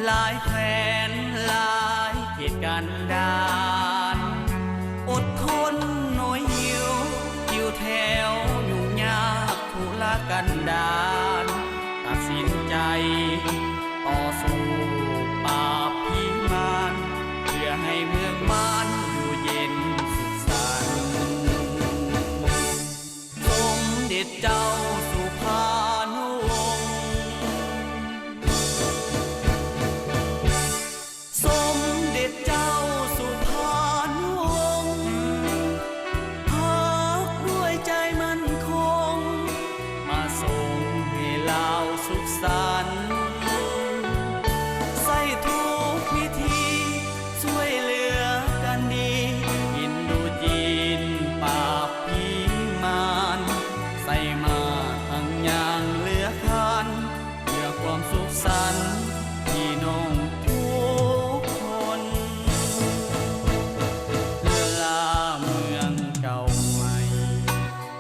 หลายแคว้นหลายเขตกันดารอดทนหน่อยหิวหิวแถวอยู่ยากทุรกันดารตัดสินใจต่อสู้ปราบพิมานเพื่อให้เมืองบ้านอยู่เย็นสุขสันต์สมเด็จเจ้าสุภานุวงศ์สมเด็จเจ้าสุภานุวงศ์พักด้วยใจมั่นคงมาส่งให้เราสุขสันต์ใส่ทุกวิธีช่วยเหลือกันดีกินดูจีนปราบผีมารใส่มาทั้งอย่างเหลือคันเพื่อความสุขสันต์พี่น้องทุกคนลาเมืองเก่าใหม่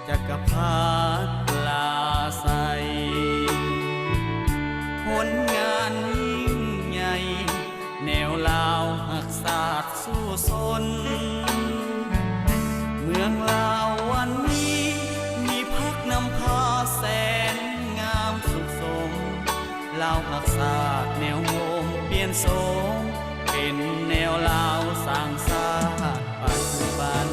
จักรพรรดิลาใสผลงานยิ่งใหญ่แนวลาวหักศาสตร์สู้สนเมืองลาววันนี้มีพักนำพาแสนงามสุขสมลาวหักศาสตร์แนวโน้มเปลี่ยนโสมเป็นแนวลาวสร้างชาติปัจจุบัน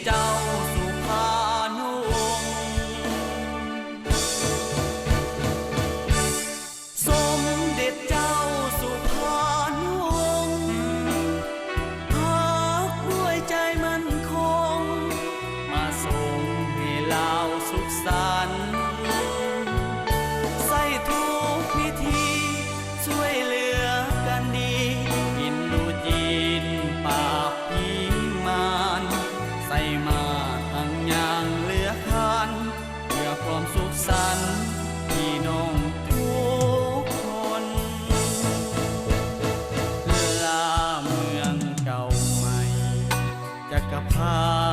เจ้าสุภานุวงศ์สมเด็จเจ้าสุภานุวงศ์พักด้วยใจมั่นคงมาส่งให้เราสุขสันต์ใส่ทุกวิธีช่วยเหลือกันดีกินดูจีนปราบผีมารใส่มาทั้งอย่างเหลือคันเพื่อความสุขสันต์พี่น้องทุกคนลาเมืองเก่าใหม่จักรพรร